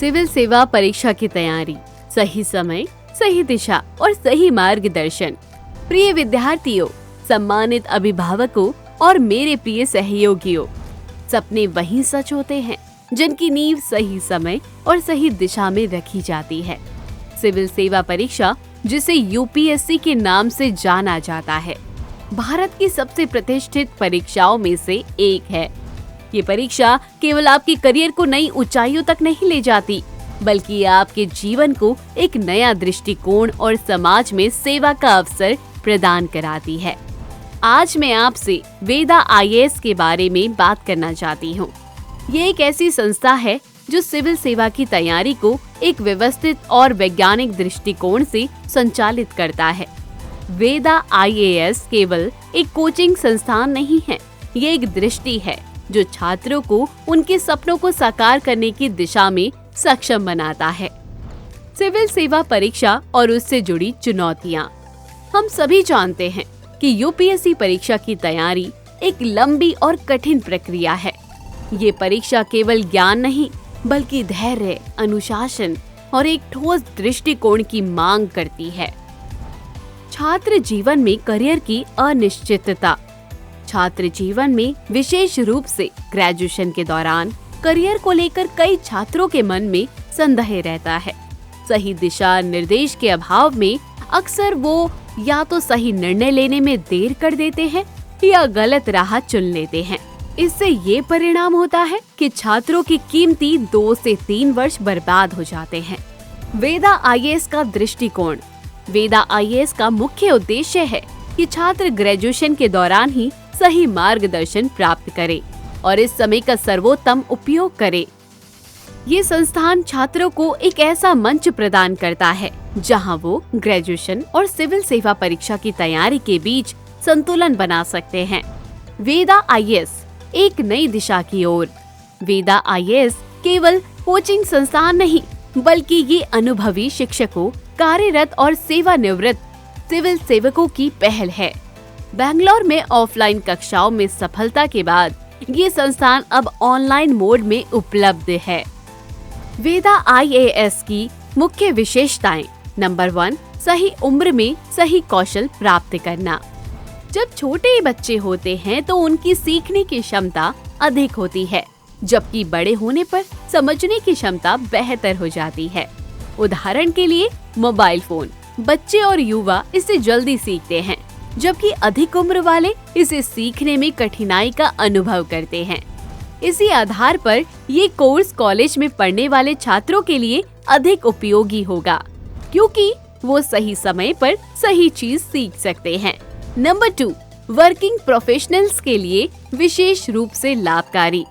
Civil सेवा परीक्षा की तैयारी, सही समय, सही दिशा और सही मार्गदर्शन। प्रिय विद्यार्थियों, सम्मानित अभिभावकों और मेरे प्रिय सहयोगियों, सपने वही सच होते हैं जिनकी नींव सही समय और सही दिशा में रखी जाती है। सिविल सेवा परीक्षा, जिसे यूपीएससी के नाम से जाना जाता है, भारत की सबसे प्रतिष्ठित परीक्षाओं में से एक है। ये परीक्षा केवल आपके करियर को नई ऊंचाइयों तक नहीं ले जाती, बल्कि आपके जीवन को एक नया दृष्टिकोण और समाज में सेवा का अवसर प्रदान कराती है। आज मैं आपसे वेदा आईएएस के बारे में बात करना चाहती हूँ। ये एक ऐसी संस्था है जो सिविल सेवा की तैयारी को एक व्यवस्थित और वैज्ञानिक दृष्टिकोण से संचालित करता है। वेदा आईएएस केवल एक कोचिंग संस्थान नहीं है, ये एक दृष्टि है जो छात्रों को उनके सपनों को साकार करने की दिशा में सक्षम बनाता है। सिविल सेवा परीक्षा और उससे जुड़ी चुनौतियां। हम सभी जानते हैं कि यूपीएससी परीक्षा की तैयारी एक लंबी और कठिन प्रक्रिया है। ये परीक्षा केवल ज्ञान नहीं, बल्कि धैर्य, अनुशासन और एक ठोस दृष्टिकोण की मांग करती है। छात्र जीवन में करियर की अनिश्चितता। छात्र जीवन में विशेष रूप से ग्रेजुएशन के दौरान करियर को लेकर कई छात्रों के मन में संदेह रहता है। सही दिशा निर्देश के अभाव में अक्सर वो या तो सही निर्णय लेने में देर कर देते हैं या गलत राह चुन लेते हैं। इससे ये परिणाम होता है कि छात्रों की कीमती 2 से 3 वर्ष बर्बाद हो जाते हैं। वेदा आईएएस का दृष्टिकोण। वेदा आईएएस का मुख्य उद्देश्य है कि छात्र ग्रेजुएशन के दौरान ही सही मार्गदर्शन प्राप्त करे और इस समय का सर्वोत्तम उपयोग करे। ये संस्थान छात्रों को एक ऐसा मंच प्रदान करता है जहां वो ग्रेजुएशन और सिविल सेवा परीक्षा की तैयारी के बीच संतुलन बना सकते हैं। वेदा आईएएस, एक नई दिशा की ओर। वेदा आईएएस केवल कोचिंग संस्थान नहीं, बल्कि ये अनुभवी शिक्षकों, कार्यरत और सेवानिवृत्त सिविल सेवकों की पहल है। बेंगलोर में ऑफलाइन कक्षाओं में सफलता के बाद ये संस्थान अब ऑनलाइन मोड में उपलब्ध है। वेदा आईएएस की मुख्य विशेषताएं। नंबर 1, सही उम्र में सही कौशल प्राप्त करना। जब छोटे बच्चे होते हैं तो उनकी सीखने की क्षमता अधिक होती है, जबकि बड़े होने पर समझने की क्षमता बेहतर हो जाती है। उदाहरण के लिए मोबाइल फोन, बच्चे और युवा इसे जल्दी सीखते हैं, जबकि अधिक उम्र वाले इसे सीखने में कठिनाई का अनुभव करते हैं। इसी आधार पर ये कोर्स कॉलेज में पढ़ने वाले छात्रों के लिए अधिक उपयोगी होगा, क्योंकि वो सही समय पर सही चीज सीख सकते हैं। नंबर 2, वर्किंग प्रोफेशनल्स के लिए विशेष रूप से लाभकारी।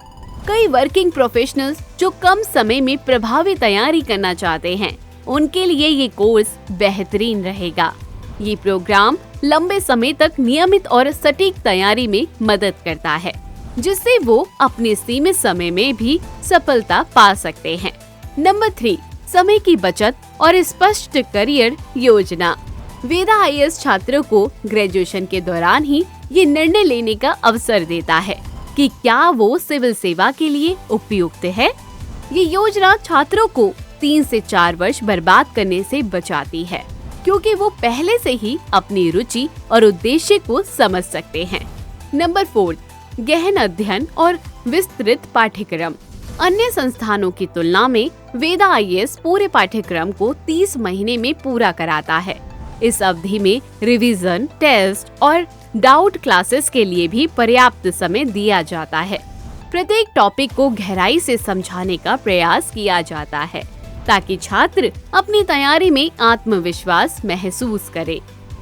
कई वर्किंग प्रोफेशनल्स जो कम समय में प्रभावी तैयारी करना चाहते हैं, उनके लिए ये कोर्स बेहतरीन रहेगा। ये प्रोग्राम लंबे समय तक नियमित और सटीक तैयारी में मदद करता है, जिससे वो अपने सीमित समय में भी सफलता पा सकते हैं। नंबर 3, समय की बचत और स्पष्ट करियर योजना। वेदा आईएएस छात्रों को ग्रेजुएशन के दौरान ही ये निर्णय लेने का अवसर देता है कि क्या वो सिविल सेवा के लिए उपयुक्त है। ये योजना छात्रों को 3 से 4 वर्ष बर्बाद करने से बचाती है, क्योंकि वो पहले से ही अपनी रुचि और उद्देश्य को समझ सकते हैं। नंबर 4, गहन अध्ययन और विस्तृत पाठ्यक्रम। अन्य संस्थानों की तुलना में वेदा आईएएस पूरे पाठ्यक्रम को 30 महीने में पूरा कराता है। इस अवधि में रिवीजन, टेस्ट और डाउट क्लासेस के लिए भी पर्याप्त समय दिया जाता है। प्रत्येक टॉपिक को गहराई से समझाने का प्रयास किया जाता है, ताकि छात्र अपनी तैयारी में आत्मविश्वास महसूस करे।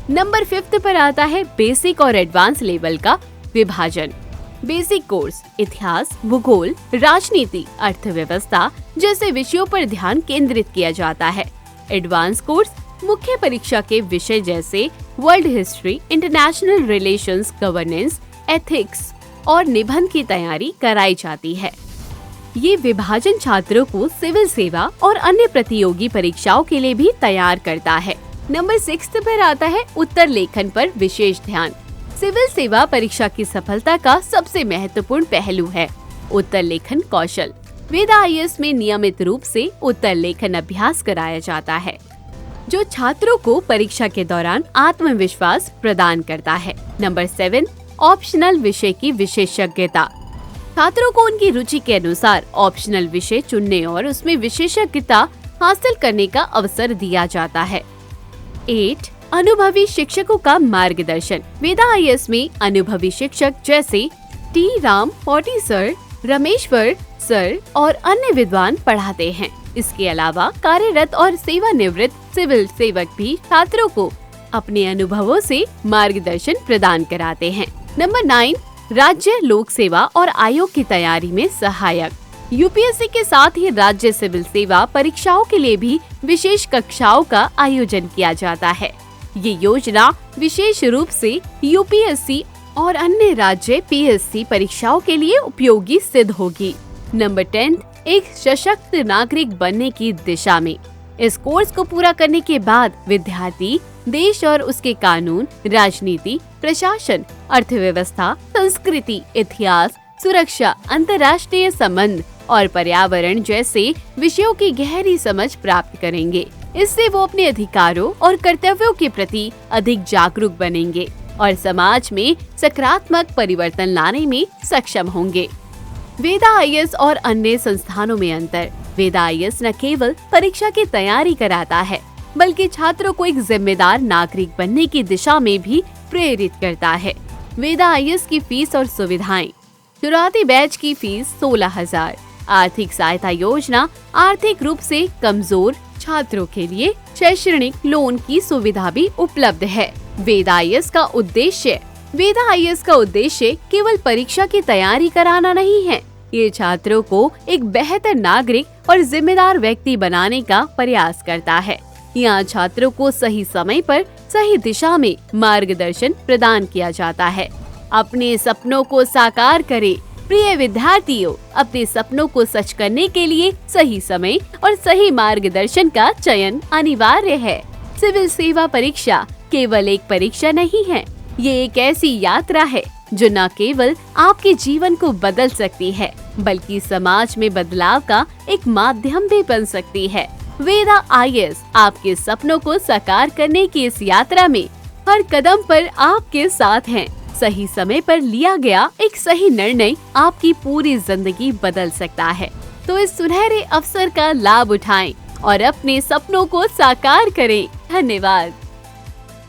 नंबर 5 पर आता है बेसिक और एडवांस लेवल का विभाजन। बेसिक कोर्स इतिहास, भूगोल, राजनीति, अर्थव्यवस्था जैसे विषयों पर ध्यान केंद्रित किया जाता है। एडवांस कोर्स मुख्य परीक्षा के विषय जैसे world history, international relations, governance, ethics और निबंध की तैयारी कराई जाती है। ये विभाजन छात्रों को सिविल सेवा और अन्य प्रतियोगी परीक्षाओं के लिए भी तैयार करता है। नंबर 6 पर आता है उत्तर लेखन पर विशेष ध्यान। सिविल सेवा परीक्षा की सफलता का सबसे महत्वपूर्ण पहलू है उत्तर लेखन कौशल। वेदा IAS में नियमित रूप से उत्तर लेखन अभ्यास कराया जाता है, जो छात्रों को परीक्षा के दौरान आत्मविश्वास प्रदान करता है। नंबर 7, ऑप्शनल विषय की विशेषज्ञता। छात्रों को उनकी रुचि के अनुसार ऑप्शनल विषय चुनने और उसमें विशेषज्ञता हासिल करने का अवसर दिया जाता है। 8, अनुभवी शिक्षकों का मार्गदर्शन। वेदा IAS में अनुभवी शिक्षक जैसे टी रामपोटी सर, रमेश्वर सर और अन्य विद्वान पढ़ाते हैं। इसके अलावा कार्यरत और सेवानिवृत्त सिविल सेवक भी छात्रों को अपने अनुभवों से मार्गदर्शन प्रदान कराते हैं। नंबर 9, राज्य लोक सेवा और आयोग की तैयारी में सहायक। UPSC के साथ ही राज्य सिविल सेवा परीक्षाओं के लिए भी विशेष कक्षाओं का आयोजन किया जाता है। ये योजना विशेष रूप से UPSC और अन्य राज्य PSC परीक्षाओं के लिए उपयोगी सिद्ध होगी। नंबर 10, एक सशक्त नागरिक बनने की दिशा में। इस कोर्स को पूरा करने के बाद विद्यार्थी देश और उसके कानून, राजनीति, प्रशासन, अर्थव्यवस्था, संस्कृति, इतिहास, सुरक्षा, अंतर्राष्ट्रीय संबंध और पर्यावरण जैसे विषयों की गहरी समझ प्राप्त करेंगे। इससे वो अपने अधिकारों और कर्तव्यों के प्रति अधिक जागरूक बनेंगे और समाज में सकारात्मक परिवर्तन लाने में सक्षम होंगे। वेदा IAS और अन्य संस्थानों में अंतर। वेदा IAS न केवल परीक्षा की तैयारी कराता है, बल्कि छात्रों को एक जिम्मेदार नागरिक बनने की दिशा में भी प्रेरित करता है। वेदा IAS की फीस और सुविधाएं। शुरुआती बैच की फीस 16,000। आर्थिक सहायता योजना आर्थिक रूप से कमजोर छात्रों के लिए शैक्षणिक लोन की सुविधा भी उपलब्ध है। वेदा IAS का उद्देश्य केवल परीक्षा की तैयारी कराना नहीं है। ये छात्रों को एक बेहतर नागरिक और जिम्मेदार व्यक्ति बनाने का प्रयास करता है। यहाँ छात्रों को सही समय पर सही दिशा में मार्गदर्शन प्रदान किया जाता है। अपने सपनों को साकार करें। प्रिय विद्यार्थियों, अपने सपनों को सच करने के लिए सही समय और सही मार्गदर्शन का चयन अनिवार्य है। सिविल सेवा परीक्षा केवल एक परीक्षा नहीं है, ये एक ऐसी यात्रा है जो न केवल आपके जीवन को बदल सकती है, बल्कि समाज में बदलाव का एक माध्यम भी बन सकती है। वेदा IAS आपके सपनों को साकार करने की इस यात्रा में हर कदम पर आपके साथ हैं। सही समय पर लिया गया एक सही निर्णय आपकी पूरी जिंदगी बदल सकता है। तो इस सुनहरे अवसर का लाभ उठाएं और अपने सपनों को साकार करें। धन्यवाद।